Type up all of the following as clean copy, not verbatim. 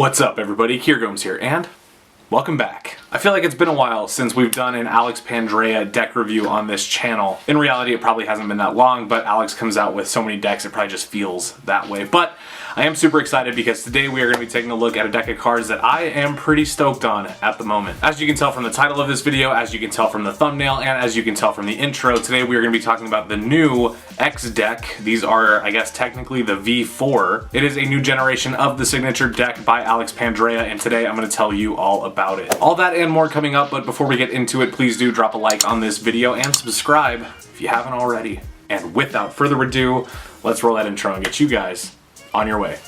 What's up everybody, Kiergomes here, and welcome back. I feel like it's been a while since we've done an Alex Pandrea deck review on this channel. In reality, it probably hasn't been that long, but Alex comes out with so many decks, it probably just feels that way. But I am super excited because today we are going to be taking a look at a deck of cards that I am pretty stoked on at the moment. As you can tell from the title of this video, as you can tell from the thumbnail, and as you can tell from the intro, today we are going to be talking about the new X deck. These are, I guess, technically the V4. It is a new generation of the signature deck by Alex Pandrea, and today I'm going to tell you all about it. All that and more coming up, but before we get into it, please do drop a like on this video and subscribe if you haven't already. And without further ado, let's roll that intro and get you guys on your way.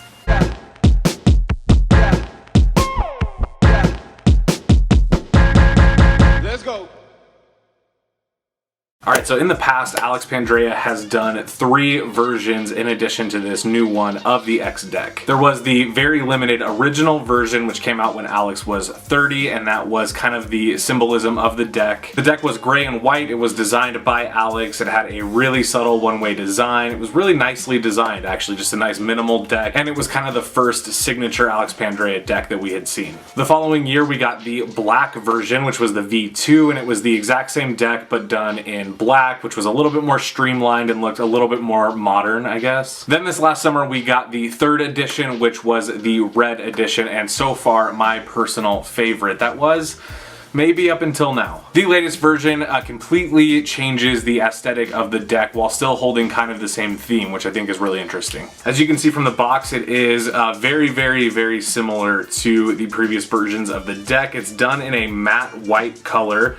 Let's go. Alright, so in the past, Alex Pandrea has done 3 versions in addition to this new one of the X deck. There was the very limited original version, which came out when Alex was 30, and that was kind of the symbolism of the deck. The deck was gray and white. It was designed by Alex. It had a really subtle one-way design. It was really nicely designed, actually, just a nice minimal deck, and it was kind of the first signature Alex Pandrea deck that we had seen. The following year, we got the black version, which was the V2, and it was the exact same deck, but done in black, which was a little bit more streamlined and looked a little bit more modern, I guess. Then this last summer we got the 3rd edition, which was the red edition, and so far my personal favorite. That was maybe up until now. The latest version completely changes the aesthetic of the deck while still holding kind of the same theme, which I think is really interesting. As you can see from the box, it is very similar to the previous versions of the deck. It's done in a matte white color.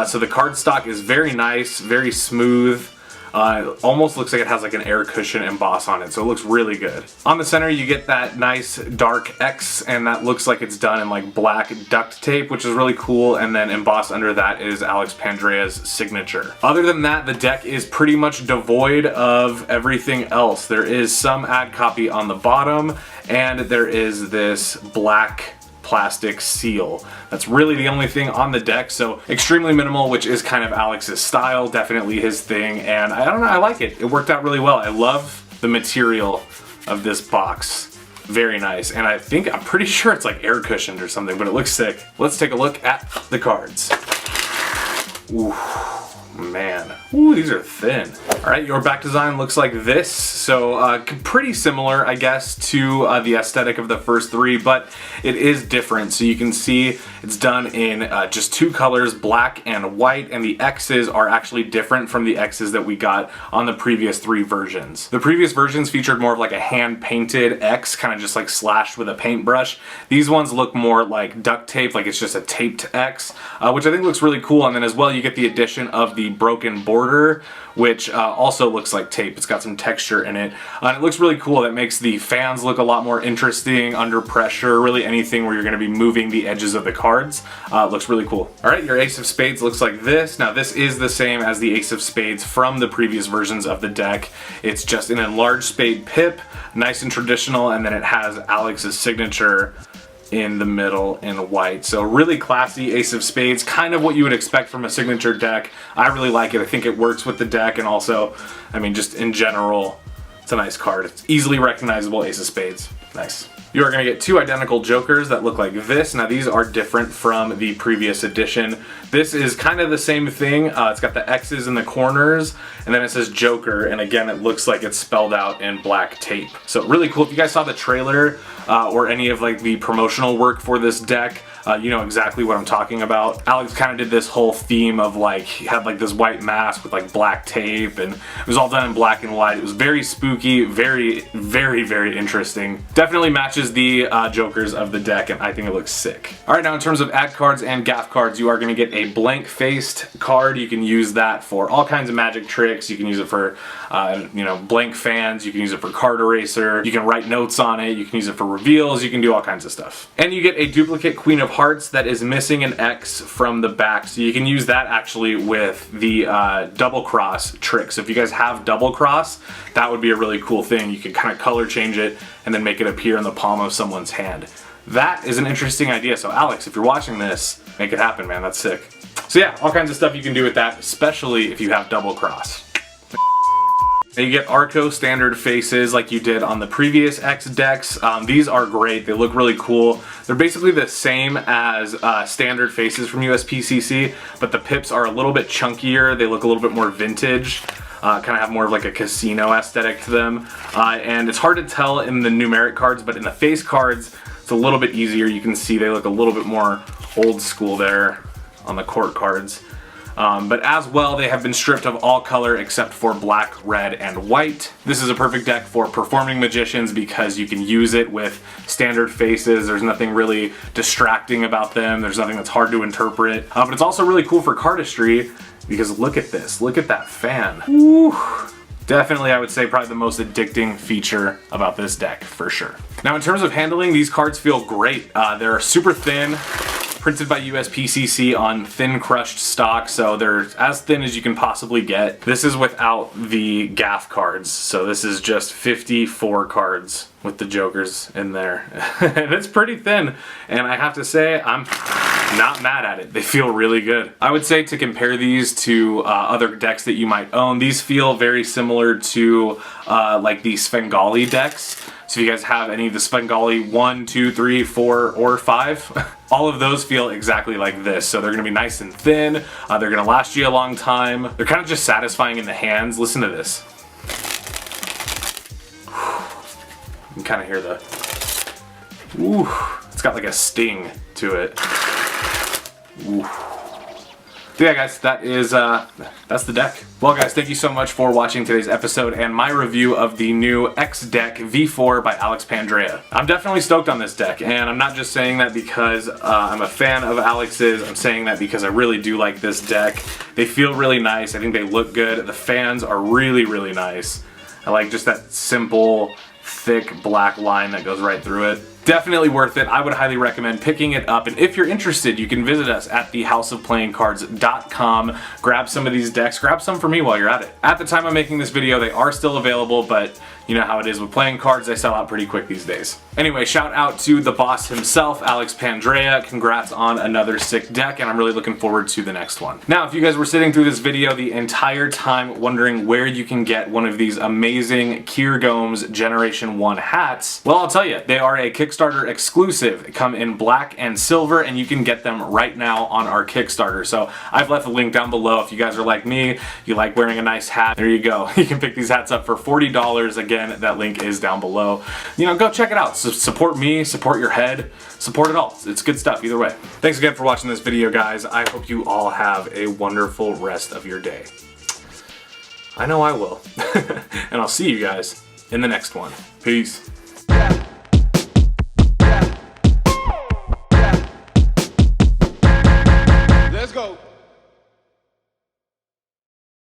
So the cardstock is very nice, very smooth. Almost looks like it has like an air cushion emboss on it, so it looks really good. On the center you get that nice dark X, and that looks like it's done in like black duct tape, which is really cool, and then embossed under that is Alex Pandrea's signature. Other than that, the deck is pretty much devoid of everything else. There is some ad copy on the bottom, and there is this black plastic seal. That's really the only thing on the deck, so extremely minimal, which is kind of Alex's style, definitely his thing, and I don't know, I like it. It worked out really well. I love the material of this box. Very nice, and I'm pretty sure it's like air cushioned or something, but it looks sick. Let's take a look at the cards. Ooh, man. Ooh, these are thin. Alright, your back design looks like this, so pretty similar, I guess, to the aesthetic of the first 3, but it is different. So you can see it's done in just 2 colors, black and white, and the X's are actually different from the X's that we got on the previous 3 versions. The previous versions featured more of like a hand-painted X, kind of just like slashed with a paintbrush. These ones look more like duct tape, like it's just a taped X, which I think looks really cool, and then as well you get the addition of the broken border, which also looks like tape. It's got some texture in it, and it looks really cool. That makes the fans look a lot more interesting under pressure. Really anything where you're going to be moving the edges of the cards looks really cool. Alright, your Ace of Spades looks like this. Now this is the same as the Ace of Spades from the previous versions of the deck. It's just an enlarged spade pip, nice and traditional, and then it has Alex's signature in the middle in white. So really classy Ace of Spades, kind of what you would expect from a signature deck. I really like it. I think it works with the deck, and also, I mean, just in general, it's a nice card. It's easily recognizable Ace of Spades. Nice. You are going to get 2 identical jokers that look like this. Now these are different from the previous edition. This is kind of the same thing. It's got the X's in the corners, and then it says Joker, and again it looks like it's spelled out in black tape. So really cool. If you guys saw the trailer or any of like the promotional work for this deck, you know exactly what I'm talking about. Alex kind of did this whole theme of like, he had like this white mask with like black tape, and it was all done in black and white. It was very spooky, very interesting. Definitely matches the jokers of the deck, and I think it looks sick. Alright, now in terms of ad cards and gaff cards, you are going to get a blank-faced card. You can use that for all kinds of magic tricks. You can use it for, you know, blank fans. You can use it for card eraser. You can write notes on it. You can use it for reveals. You can do all kinds of stuff. And you get a duplicate Queen of Hearts that is missing an X from the back, so you can use that actually with the double cross trick. So if you guys have double cross, that would be a really cool thing. You could kind of color change it and then make it appear in the palm of someone's hand. That is an interesting idea. So Alex, if you're watching this, make it happen, man. That's sick. So yeah, all kinds of stuff you can do with that, especially if you have double cross. And you get Arrco standard faces like you did on the previous X decks. These are great. They look really cool. They're basically the same as standard faces from USPCC, but the pips are a little bit chunkier. They look a little bit more vintage. Kind of have more of like a casino aesthetic to them. And it's hard to tell in the numeric cards, but in the face cards, it's a little bit easier. You can see they look a little bit more old school there on the court cards. But as well, they have been stripped of all color except for black, red, and white. This is a perfect deck for performing magicians because you can use it with standard faces. There's nothing really distracting about them. There's nothing that's hard to interpret. But it's also really cool for cardistry because look at this. Look at that fan. Woo. Definitely, I would say probably the most addicting feature about this deck for sure. Now, in terms of handling, these cards feel great. They're super thin. Printed by USPCC on thin crushed stock, so they're as thin as you can possibly get. This is without the Gaff cards, so this is just 54 cards with the jokers in there. And it's pretty thin, and I have to say, I'm not mad at it. They feel really good. I would say to compare these to other decks that you might own, these feel very similar to like the Svengali decks. So if you guys have any of the Svengali 1, 2, 3, 4, or 5, all of those feel exactly like this. So they're gonna be nice and thin, they're gonna last you a long time. They're kind of just satisfying in the hands. Listen to this. You can kind of hear the, ooh, it's got like a sting to it. Ooh. So yeah guys, that's the deck. Well guys, thank you so much for watching today's episode and my review of the new X deck V4 by Alex Pandrea. I'm definitely stoked on this deck, and I'm not just saying that because I'm a fan of Alex's. I'm saying that because I really do like this deck. They feel really nice. I think they look good. The fans are really, really nice. I like just that simple, thick black line that goes right through it. Definitely worth it. I would highly recommend picking it up, and if you're interested, you can visit us at thehouseofplayingcards.com. Grab some of these decks. Grab some for me while you're at it. At the time I'm making this video, they are still available, but you know how it is with playing cards, they sell out pretty quick these days. Anyway, shout out to the boss himself, Alex Pandrea. Congrats on another sick deck, and I'm really looking forward to the next one. Now, if you guys were sitting through this video the entire time wondering where you can get one of these amazing Kier Gomes Generation 1 hats, well, I'll tell you, they are a Kickstarter exclusive. They come in black and silver, and you can get them right now on our Kickstarter. So I've left a link down below. If you guys are like me, you like wearing a nice hat, there you go. You can pick these hats up for $40. Again, that link is down below. You know, go check it out. So support me, support your head, support it all. It's good stuff either way. Thanks again for watching this video, guys. I hope you all have a wonderful rest of your day. I know I will. And I'll see you guys in the next one. Peace.